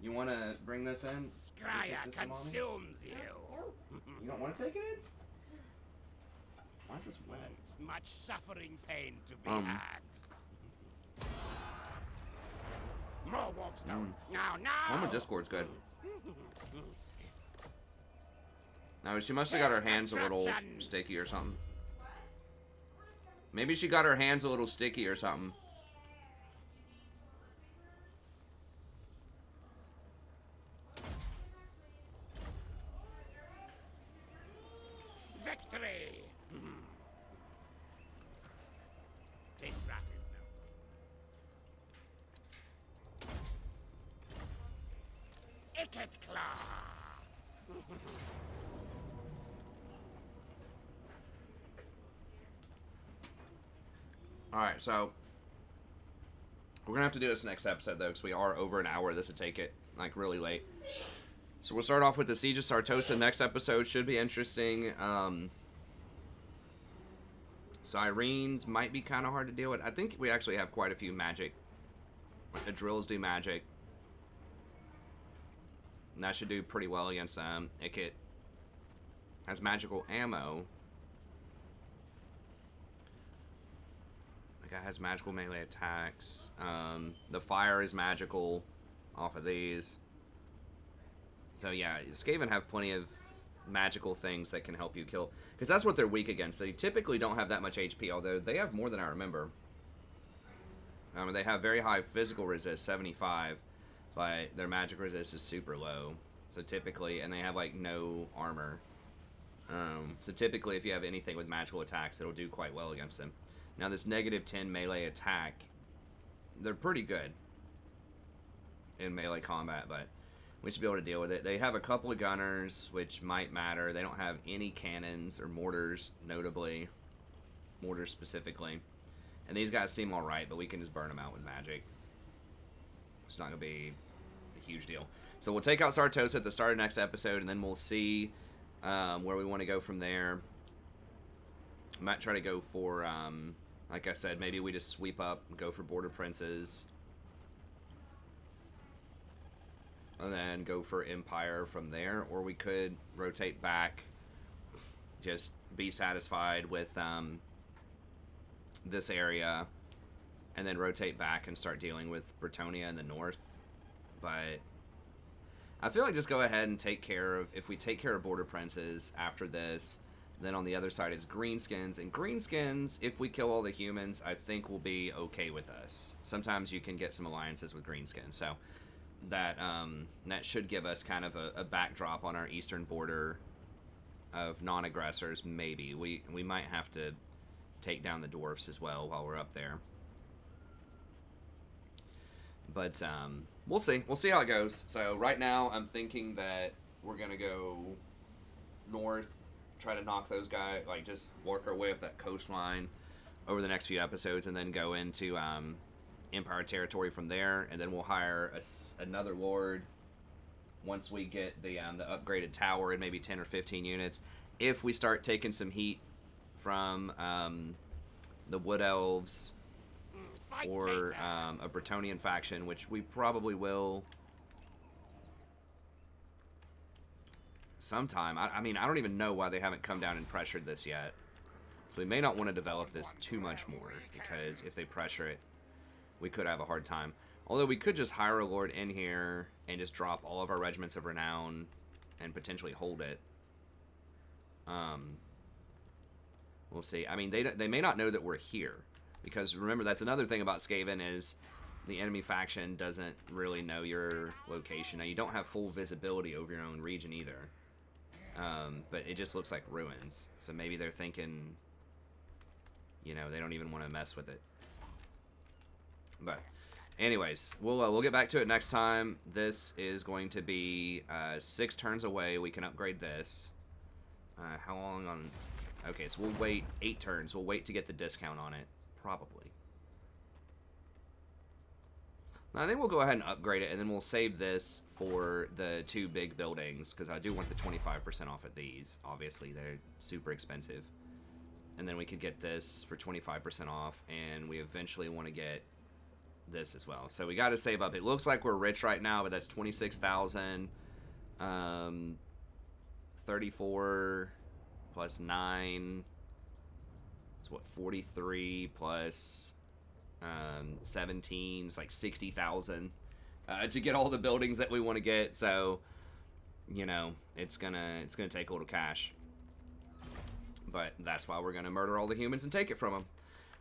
You want to bring this in? Scryer Get this in, Mommy? consumes you. Nope. You don't want to take it in? Why is this wet? Much suffering pain to be Um. had. More warpstone. Now, One now. with Discord's good. No, she must have got her hands a little sticky or something. Maybe she got her hands a little sticky or something. Victory! This rat is no. Ikkit claw! Alright, so we're gonna have to do this next episode though, because we are over an hour. This would take it like really late. So we'll start off with the Siege of Sartosa. Next episode should be interesting. Sirens might be kind of hard to deal with. I think we actually have quite a few magic. The drills do magic. And that should do pretty well against them. Ikkit has magical ammo. The guy has magical melee attacks. The fire is magical off of these. So yeah, Skaven have plenty of magical things that can help you kill. Because that's what they're weak against. They typically don't have that much HP, although they have more than I remember. They have very high physical resist, 75, but their magic resist is super low. So typically, and they have like no armor. So typically, if you have anything with magical attacks, it'll do quite well against them. Now this negative 10 melee attack, they're pretty good in melee combat, but we should be able to deal with it. They have a couple of gunners, which might matter. They don't have any cannons or mortars, notably. Mortars specifically. And these guys seem alright, but we can just burn them out with magic. It's not going to be a huge deal. So we'll take out Sartosa at the start of next episode, and then we'll see where we want to go from there. I might try to go for, like I said, maybe we just sweep up and go for Border Princes. And then go for Empire from there, or we could rotate back, just be satisfied with this area, and then rotate back and start dealing with Bretonia in the north. But I feel like just go ahead and take care of, if we take care of Border Princes after this, then on the other side it's Greenskins, and Greenskins, if we kill all the humans, I think will be okay with us. Sometimes you can get some alliances with Greenskins, so that that should give us kind of a backdrop on our eastern border of non-aggressors. Maybe we might have to take down the dwarfs as well while we're up there, but we'll see how it goes. So right now I'm thinking that we're gonna go north, try to knock those guys, like just work our way up that coastline over the next few episodes, and then go into Empire territory from there, and then we'll hire another lord once we get the upgraded tower and maybe 10 or 15 units. If we start taking some heat from the Wood Elves or a Bretonian faction, which we probably will sometime. I mean, I don't even know why they haven't come down and pressured this yet. So we may not want to develop this too much more, because if they pressure it, we could have a hard time. Although we could just hire a lord in here and just drop all of our regiments of renown and potentially hold it. We'll see. I mean, they may not know that we're here, because remember, that's another thing about Skaven is the enemy faction doesn't really know your location. Now, you don't have full visibility over your own region either, but it just looks like ruins. So maybe they're thinking, you know, they don't even want to mess with it. But anyways, we'll get back to it next time. This is going to be 6 turns away. We can upgrade this. How long on... Okay, so we'll wait 8 turns. We'll wait to get the discount on it, probably. I think we'll go ahead and upgrade it, and then we'll save this for the 2 big buildings, because I do want the 25% off of these. Obviously, they're super expensive. And then we could get this for 25% off, and we eventually want to get this as well. So we got to save up. It looks like we're rich right now, but that's 26,000. 34 plus 9. It's what, 43 plus 17. It's like 60,000 to get all the buildings that we want to get. So you know, it's gonna take a little cash. But that's why we're gonna murder all the humans and take it from them.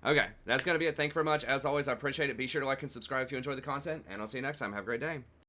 Okay, that's gonna be it. Thank you very much. As always, I appreciate it. Be sure to like and subscribe if you enjoy the content, and I'll see you next time. Have a great day.